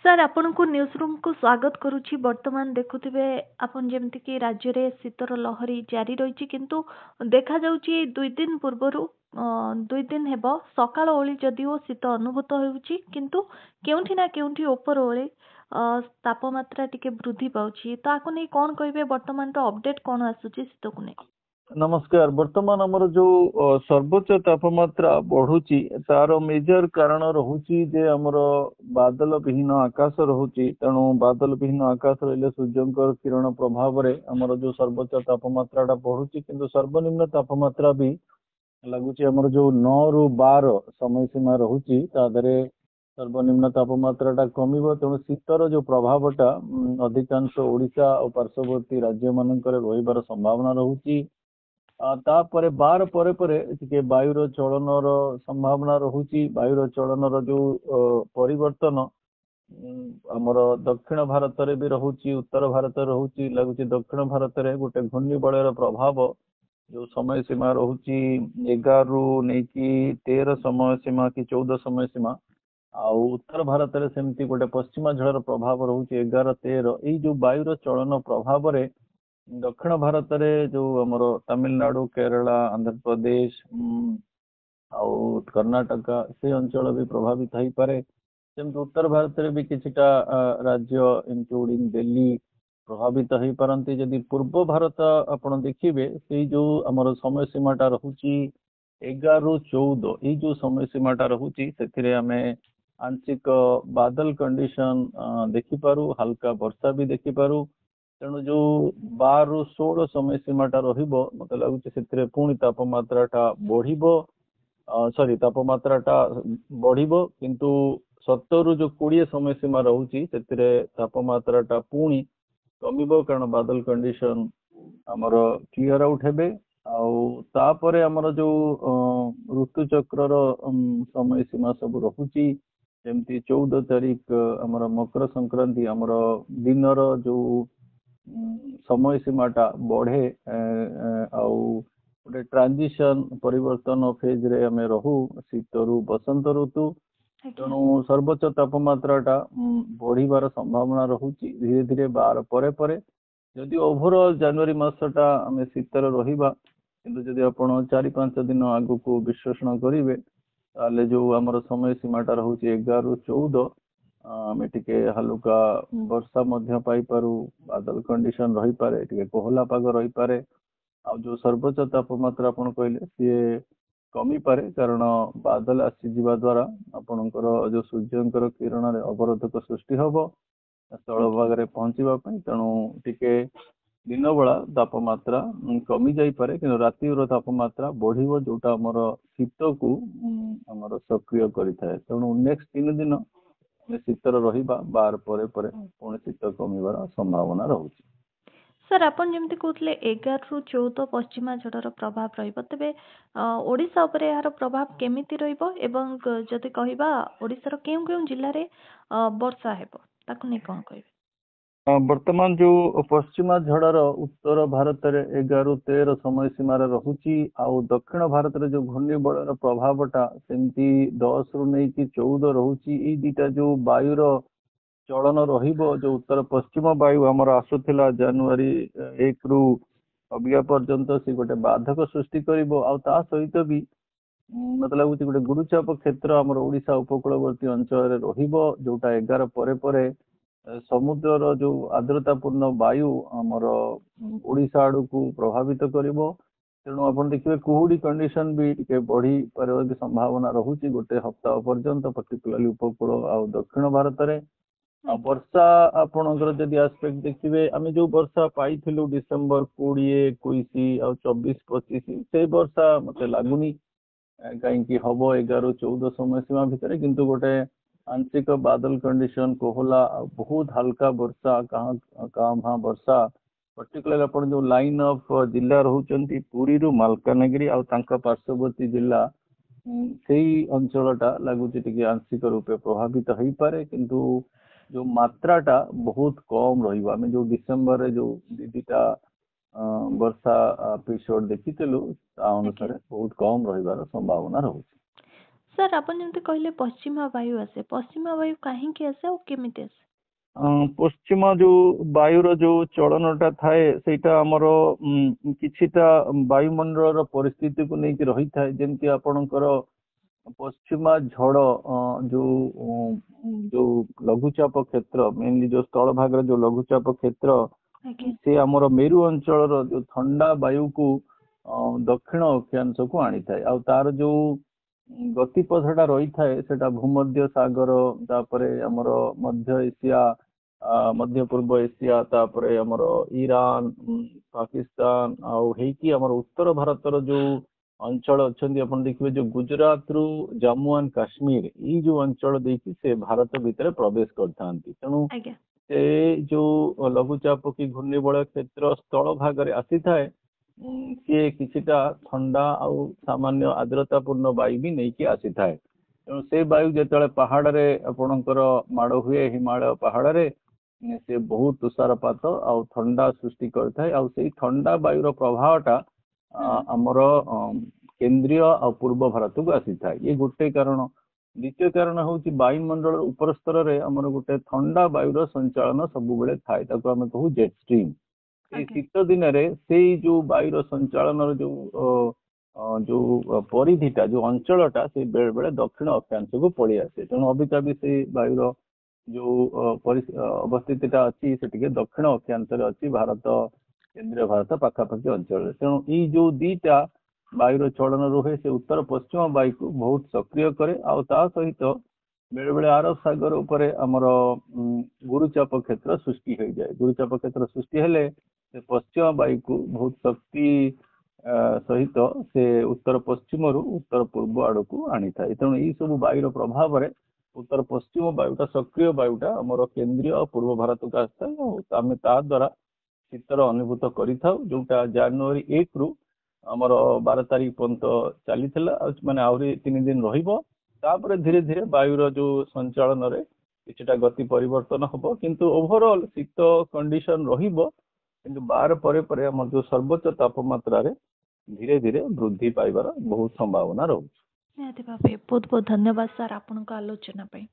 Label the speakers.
Speaker 1: Sir ଆପଣଙ୍କୁ news ରୁମକୁ ସ୍ୱାଗତ କରୁଛି। ବର୍ତ୍ତମାନ ଦେଖୁଥିବେ ଆପଣ ଯେମିତିକି ରାଜ୍ୟରେ ଶୀତର ଲହରୀ ଜାରି ରହିଛି, କିନ୍ତୁ ଦେଖାଯାଉଛି 2 ଦିନ ପୂର୍ବରୁ 2 ଦିନ ହେବ ସକାଳ ଓଳି ଯଦିଓ ଶୀତ ଅନୁଭୂତ ହେଉଛି, କିନ୍ତୁ କେଉଁଠି ନା କେଉଁଠି ଉପର ଓଳି ତାପମାତ୍ରା ଟିକେ ବୃଦ୍ଧି ପାଉଛି। ତ ଆକୁ ନେଇ କ'ଣ କହିବେ? ବର୍ତ୍ତମାନର ଅପଡେଟ୍ କ'ଣ ଆସୁଛି ଶୀତକୁ ନେଇ?
Speaker 2: ନମସ୍କାର। ବର୍ତ୍ତମାନ ଆମର ଯୋଉ ସର୍ବୋଚ୍ଚ ତାପମାତ୍ରା ବଢୁଛି ତାର ମେଜର କାରଣ ରହୁଛି ଯେ ଆମର ବାଦଲ ବିହୀନ ଆକାଶ ରହୁଛି। ତେଣୁ ବାଦଲ ବିହୀନ ଆକାଶ ରହିଲେ ସୂର୍ଯ୍ୟଙ୍କର କିରଣ ପ୍ରଭାବରେ ଆମର ଯୋଉ ସର୍ବୋଚ୍ଚ ତାପମାତ୍ରା ଟା ବଢୁଛି, କିନ୍ତୁ ସର୍ବନିମ୍ନ ତାପମାତ୍ରା ବି ଲାଗୁଛି ଆମର ଯୋଉ 9 ରୁ 12 ସମୟ ସୀମା ରହୁଛି ତା ଦେହରେ ସର୍ବନିମ୍ନ ତାପମାତ୍ରା ଟା କମିବ। ତେଣୁ ଶୀତର ଯୋଉ ପ୍ରଭାବଟା ଅଧିକାଂଶ ଓଡିଶା ଓ ପାର୍ଶ୍ୱବର୍ତ୍ତୀ ରାଜ୍ୟ ମାନଙ୍କରେ ରହିବାର ସମ୍ଭାବନା ରହୁଛି। ତାପରେ 12 ପରେ ପରେ ଟିକେ ବାୟୁର ଚଳନର ସମ୍ଭାବନା ରହୁଛି। ବାୟୁର ଚଳନର ଯୋଉ ପରିବର୍ତ୍ତନ ଆମର ଦକ୍ଷିଣ ଭାରତରେ ବି ରହୁଛି, ଉତ୍ତର ଭାରତରେ ରହୁଛି। ଲାଗୁଛି ଦକ୍ଷିଣ ଭାରତରେ ଗୋଟେ ଘୂର୍ଣ୍ଣିବଳୟର ପ୍ରଭାବ ଯୋଉ ସମୟ ସୀମା ରହୁଛି 11 ରୁ ନେଇକି 13 ସମୟ ସୀମା କି 14 ସମୟ ସୀମା, ଆଉ ଉତ୍ତର ଭାରତରେ ସେମିତି ଗୋଟେ ପଶ୍ଚିମା ଝଡର ପ୍ରଭାବ ରହୁଛି 11 13। ଏଇ ଯୋଉ ବାୟୁର ଚଳନ ପ୍ରଭାବରେ ଦକ୍ଷିଣ ଭାରତରେ ଯୋଉ ଆମର ତାମିଲନାଡୁ, କେରଳ, ଆନ୍ଧ୍ରପ୍ରଦେଶ ଆଉ କର୍ଣ୍ଣାଟକ ସେ ଅଞ୍ଚଳ ବି ପ୍ରଭାବିତ ହେଇପାରେ। ସେମିତି ଉତ୍ତର ଭାରତରେ ବି କିଛିଟା ରାଜ୍ୟ ଇନକ୍ଲୁଡିଂ ଦିଲ୍ଲୀ ପ୍ରଭାବିତ ହେଇପାରନ୍ତି। ଯଦି ପୂର୍ବ ଭାରତ ଆପଣ ଦେଖିବେ, ସେଇ ଯୋଉ ଆମର ସମୟ ସୀମାଟା ରହୁଛି 11 ରୁ 14, ଏଇ ଯୋଉ ସମୟ ସୀମାଟା ରହୁଛି ସେଥିରେ ଆମେ ଆଂଶିକ ବାଦଲ କଣ୍ଡିସନ ଦେଖିପାରୁ, ହାଲକା ବର୍ଷା ବି ଦେଖିପାରୁ। ତେଣୁ ଯୋଉ 12 ରୁ 16 ସମୟ ସୀମାଟା ରହିବ, ମତେ ଲାଗୁଛି ସେଥିରେ ପୁଣି ତାପମାତ୍ରାଟା ବଢିବ। ତାପମାତ୍ରାଟା ବଢିବ, କିନ୍ତୁ 17 ରୁ ଯୋଉ 20 ସମୟ ସୀମା ରହୁଛି ସେଥିରେ ତାପମାତ୍ରାଟା ପୁଣି କମିବ, କାରଣ ବାଦଲ କଣ୍ଡିସନ ଆମର କ୍ଲିୟର ଆଉଟ୍ ହେବେ। ଆଉ ତାପରେ ଆମର ଯୋଉ ଋତୁଚକ୍ରର ସମୟ ସୀମା ସବୁ ରହୁଛି, ଯେମିତି 14 ତାରିଖ ଆମର ମକର ସଂକ୍ରାନ୍ତି, ଆମର ଦିନର ଯୋଉ ସମୟ ସୀମାଟା ବଢେ ଆଉ ଗୋଟେ ଟ୍ରାନଜିସନ ପରିବର୍ତ୍ତନ ଫେଜରେ ଆମେ ରହୁ ଶୀତରୁ ବସନ୍ତ ଋତୁ। ତେଣୁ ସର୍ବୋଚ୍ଚ ତାପମାତ୍ରାଟା ବଢିବାର ସମ୍ଭାବନା ରହୁଛି ଧୀରେ ଧୀରେ 12 ପରେ ପରେ। ଯଦି ଓଭରଅଲ ଜାନୁଆରୀ ମାସଟା ଆମେ ଶୀତରେ ରହିବା, କିନ୍ତୁ ଯଦି ଆପଣ 4-5 ଦିନ ଆଗକୁ ବିଶ୍ଳେଷଣ କରିବେ, ତାହେଲେ ଯୋଉ ଆମର ସମୟ ସୀମାଟା ରହୁଛି 11 ରୁ 14, ଆମେ ଟିକେ ହାଲୁକା ବର୍ଷା ମଧ୍ୟ ପାଇପାରୁ, ବାଦଲ କଣ୍ଡିସନ ରହିପାରେ, ଟିକେ କୋହଲା ପାଗ ରହିପାରେ। ଆଉ ଯୋଉ ସର୍ବୋଚ୍ଚ ତାପମାତ୍ରା ଆପଣ କହିଲେ ସିଏ କମିପାରେ, କାରଣ ବାଦଲ ଆସିଯିବା ଦ୍ୱାରା ଆପଣଙ୍କର ଯୋଉ ସୂର୍ଯ୍ୟଙ୍କର କିରଣରେ ଅବରୋଧକ ସୃଷ୍ଟି ହବ ସ୍ଥଳ ଭାଗରେ ପହଞ୍ଚିବା ପାଇଁ। ତେଣୁ ଟିକେ ଦିନ ବେଳା ତାପମାତ୍ରା କମି ଯାଇପାରେ, କିନ୍ତୁ ରାତିର ତାପମାତ୍ରା ବଢିବ, ଯୋଉଟା ଆମର ଶୀତକୁ ଆମର ସକ୍ରିୟ କରିଥାଏ। ତେଣୁ ନେକ୍ସଟ 3 ଦିନ ଶୀତର ରହିବା, 12 ପରେ ପରେ ପୁଣି ଶୀତ କମିବାର ସମ୍ଭାବନା ରହୁଛି।
Speaker 1: ସାର୍, ଆପଣ ଯେମିତି କହୁଥିଲେ 11 ରୁ 14 ପଶ୍ଚିମା ଝଡ଼ର ପ୍ରଭାବ ରହିବ, ତେବେ ଓଡ଼ିଶା ଉପରେ ଏହାର ପ୍ରଭାବ କେମିତି ରହିବ? ଏବଂ ଯଦି କହିବା ଓଡ଼ିଶାର କେଉଁ କେଉଁ ଜିଲ୍ଲାରେ ବର୍ଷା ହେବ, ତାକୁ ନେଇ କ'ଣ କହିବେ?
Speaker 2: ବର୍ତ୍ତମାନ ଯୋଉ ପଶ୍ଚିମା ଝଡର ଉତ୍ତର ଭାରତରେ 11 ରୁ 13 ସମୟ ସୀମାରେ ରହୁଛି, ଆଉ ଦକ୍ଷିଣ ଭାରତରେ ଯୋଉ ଘୂର୍ଣ୍ଣିବଳୟର ପ୍ରଭାବଟା ସେମିତି 10 ରୁ ନେଇକି 14 ରହୁଛି। ଏଇ ଦିଟା ଯୋଉ ବାୟୁର ଚଳନ ରହିବ, ଯୋଉ ଉତ୍ତର ପଶ୍ଚିମ ବାୟୁ ଆମର ଆସୁଥିଲା ଜାନୁଆରୀ 1 ରୁ ଅବିକା ପର୍ଯ୍ୟନ୍ତ, ସେ ଗୋଟେ ବାଧକ ସୃଷ୍ଟି କରିବ। ଆଉ ତା ସହିତ ବି ମତେ ଲାଗୁଛି ଗୋଟେ ଗୁରୁଚାପ କ୍ଷେତ୍ର ଆମର ଓଡିଶା ଉପକୂଳବର୍ତ୍ତୀ ଅଞ୍ଚଳରେ ରହିବ, ଯୋଉଟା 11 ପରେ ପରେ ସମୁଦ୍ରର ଯୋଉ ଆର୍ଦ୍ରତାପୂର୍ଣ୍ଣ ବାୟୁ ଆମର ଓଡିଶା ଆଡକୁ ପ୍ରଭାବିତ କରିବ। ତେଣୁ ଆପଣ ଦେଖିବେ କୁହୁଡି କଣ୍ଡିସନ ବି ଟିକେ ବଢିପାରିବାର ସମ୍ଭାବନା ରହୁଛି ଗୋଟେ ସପ୍ତାହ ପର୍ଯ୍ୟନ୍ତ, ପର୍ଟିକୁଲାରଲି ଉପକୂଳ ଆଉ ଦକ୍ଷିଣ ଭାରତରେ। ଆଉ ବର୍ଷା ଆପଣଙ୍କର ଯଦି ଆସ୍ପେକ୍ଟ ଦେଖିବେ, ଆମେ ଯୋଉ ବର୍ଷା ପାଇଥିଲୁ ଡିସେମ୍ବର 20, 21 ଆଉ 24, 25, ସେଇ ବର୍ଷା ମତେ ଲାଗୁନି କାହିଁକି ହବ 11 ରୁ 14 ସମୟ ସୀମା ଭିତରେ। କିନ୍ତୁ ଗୋଟେ ଆଂଶିକ ବାଦଲ କଣ୍ଡିସନ, କୋହଲା ଆଉ ବହୁତ ହାଲକା ବର୍ଷା, କାଁ ଭାଁ ବର୍ଷା, ପର୍ଟିକୁଲାର ଆପଣ ଯୋଉ ଲାଇନ ଅଫ ଜିଲ୍ଲା ରହୁଛନ୍ତି ପୁରୀରୁ ମାଲକାନଗିରି ଆଉ ତାଙ୍କ ପାର୍ଶ୍ୱବର୍ତ୍ତୀ ଜିଲ୍ଲା, ସେଇ ଅଞ୍ଚଳଟା ଲାଗୁଛି ଟିକେ ଆଂଶିକ ରୂପେ ପ୍ରଭାବିତ ହେଇପାରେ। କିନ୍ତୁ ଯୋଉ ମାତ୍ରାଟା ବହୁତ କମ ରହିବ। ଆମେ ଯୋଉ ଡିସେମ୍ବରରେ ଯୋଉ ଦିଟା ବର୍ଷା ଏପିସୋଡ ଦେଖିଥିଲୁ, ତା ଅନୁସାରେ ବହୁତ କମ ରହିବାର ସମ୍ଭାବନା ରହୁଛି।
Speaker 1: ସାର୍ ଆପଣ ଯେମିତି କହିଲେ ପଶ୍ଚିମ ବାୟୁ ଆସେ, ପଶ୍ଚିମ ବାୟୁ କାହିଁକି ଆସେ ଆଉ କେମିତି ଆସେ?
Speaker 2: ପଶ୍ଚିମ ଯୋଉ ବାୟୁର ଯୋଉ ଚଳନଟା ଥାଏ ସେଇଟା ଆମର କିଛିଟା ବାୟୁମଣ୍ଡଳର ପରିସ୍ଥିତିକୁ ନେଇକି ରହିଥାଏ। ଯେମିତି ଆପଣଙ୍କର ପଶ୍ଚିମା ଝଡ ଯୋଉ ଲଘୁଚାପ କ୍ଷେତ୍ର, ମେନଲି ଯୋଉ ସ୍ଥଳ ଭାଗରେ ଯୋଉ ଲଘୁଚାପ କ୍ଷେତ୍ର,
Speaker 1: ଆଜ୍ଞା
Speaker 2: ସେ ଆମର ମେରୁ ଅଞ୍ଚଳର ଯୋଉ ଥଣ୍ଡା ବାୟୁକୁ ଦକ୍ଷିଣ ଅକ୍ଷାଂଶକୁ ଆଣିଥାଏ। ଆଉ ତାର ଯୋଉ ଗତିପଥଟା ରହିଥାଏ ସେଟା ଭୂମଧ୍ୟ ସାଗର, ତାପରେ ଆମର ମଧ୍ୟ ଏସିଆ, ମଧ୍ୟ ପୂର୍ବ ଏସିଆ, ତାପରେ ଆମର ଇରାନ, ପାକିସ୍ତାନ, ଆଉ ହେଇକି ଆମର ଉତ୍ତର ଭାରତର ଯୋଉ ଅଞ୍ଚଳ ଅଛନ୍ତି ଆପଣ ଦେଖିବେ ଯୋଉ ଗୁଜରାଟରୁ ଜାମ୍ମୁ ଆଣ୍ଡ କାଶ୍ମୀର, ଏଇ ଯୋଉ ଅଞ୍ଚଳ ଦେଇକି ସେ ଭାରତ ଭିତରେ ପ୍ରବେଶ କରିଥାନ୍ତି। ତେଣୁ
Speaker 1: ଆଜ୍ଞା
Speaker 2: ସେ ଯୋଉ ଲଘୁଚାପ କି ଘୂର୍ଣ୍ଣିବଳୟ କ୍ଷେତ୍ର ସ୍ଥଳ ଭାଗରେ ଆସିଥାଏ, ସିଏ କିଛିଟା ଥଣ୍ଡା ଆଉ ସାମାନ୍ୟ ଆର୍ଦ୍ରତାପୂର୍ଣ୍ଣ ବାୟୁ ବି ନେଇକି ଆସିଥାଏ। ତେଣୁ ସେ ବାୟୁ ଯେତେବେଳେ ପାହାଡରେ ଆପଣଙ୍କର ମାଡ଼ ହୁଏ, ହିମାଳୟ ପାହାଡରେ, ସେ ବହୁତ ତୁଷାରପାତ ଆଉ ଥଣ୍ଡା ସୃଷ୍ଟି କରିଥାଏ। ଆଉ ସେଇ ଥଣ୍ଡା ବାୟୁର ପ୍ରଭାବଟା
Speaker 1: ହୁଁ
Speaker 2: ଆମର କେନ୍ଦ୍ରୀୟ ଆଉ ପୂର୍ବ ଭାରତକୁ ଆସିଥାଏ। ଇଏ ଗୋଟେ କାରଣ। ଦ୍ୱିତୀୟ କାରଣ ହଉଛି ବାୟୁମଣ୍ଡଳ ଉପର ସ୍ତରରେ ଆମର ଗୋଟେ ଥଣ୍ଡା ବାୟୁର ସଞ୍ଚାଳନ ସବୁବେଳେ ଥାଏ, ତାକୁ ଆମେ କହୁ ଜେଟ୍ ଷ୍ଟ୍ରିମ୍। ଏଇ
Speaker 1: ଆଜ୍ଞା
Speaker 2: ଶୀତ ଦିନରେ ସେଇ ଯୋଉ ବାୟୁର ସଞ୍ଚାଳନର ଯୋଉ ପରିଧିଟା, ଯୋଉ ଅଞ୍ଚଳଟା, ସେ ବେଳେ ବେଳେ ଦକ୍ଷିଣ ଅକ୍ଷାଂଶକୁ ପଳେଇ ଆସେ। ତେଣୁ ଅବିକା ବି ସେଇ ବାୟୁର ଯୋଉ ଅବସ୍ଥିତିଟା ଅଛି ସେ ଟିକେ ଦକ୍ଷିଣ ଅକ୍ଷାଂଶରେ ଅଛି, ଭାରତ କେନ୍ଦ୍ରୀୟ ଭାରତ ପାଖାପାଖି ଅଞ୍ଚଳରେ। ତେଣୁ ଏଇ ଯୋଉ ଦିଟା ବାୟୁର ଚଳନ ରୁହେ, ସେ ଉତ୍ତର ପଶ୍ଚିମ ବାୟୁକୁ ବହୁତ ସକ୍ରିୟ କରେ। ଆଉ ତା ସହିତ ବେଳେ ବେଳେ ଆରବ ସାଗର ଉପରେ ଆମର ଗୁରୁଚାପ କ୍ଷେତ୍ର ସୃଷ୍ଟି ହେଇଯାଏ। ଗୁରୁଚାପ କ୍ଷେତ୍ର ସୃଷ୍ଟି ହେଲେ ସେ ପଶ୍ଚିମ ବାୟୁକୁ ବହୁତ ଶକ୍ତି ସହିତ ସେ ଉତ୍ତର ପଶ୍ଚିମରୁ ଉତ୍ତର ପୂର୍ବ ଆଡକୁ ଆଣିଥାଏ। ତେଣୁ ଏଇ ସବୁ ବାୟୁର ପ୍ରଭାବରେ ଉତ୍ତର ପଶ୍ଚିମ ବାୟୁଟା, ସକ୍ରିୟ ବାୟୁଟା ଆମର କେନ୍ଦ୍ରୀୟ ଆଉ ପୂର୍ବ ଭାରତକୁ ଆସିଥାଏ। ଆଉ ଆମେ ତା ଦ୍ୱାରା ଶୀତର ଅନୁଭୂତ କରିଥାଉ, ଯୋଉଟା ଜାନୁଆରୀ 1ରୁ ଆମର 12 ତାରିଖ ପର୍ଯ୍ୟନ୍ତ ଚାଲିଥିଲା। ଆଉ ମାନେ ଆହୁରି 3 ଦିନ ରହିବ। ତାପରେ ଧୀରେ ଧୀରେ ବାୟୁର ଯୋଉ ସଞ୍ଚାଳନରେ କିଛିଟା ଗତି ପରିବର୍ତ୍ତନ ହବ, କିନ୍ତୁ ଓଭରଅଲ ଶୀତ କଣ୍ଡିସନ ରହିବ। କିନ୍ତୁ 12 ପରେ ପରେ ଆମର ଯୋଉ ସର୍ବୋଚ୍ଚ ତାପମାତ୍ରାରେ ଧୀରେ ଧୀରେ ବୃଦ୍ଧି ପାଇବାର ବହୁତ ସମ୍ଭାବନା ରହୁଛି।
Speaker 1: ନିହାତି ଭାବେ ବହୁତ ବହୁତ ଧନ୍ୟବାଦ ସାର୍ ଆପଣଙ୍କ ଆଲୋଚନା ପାଇଁ।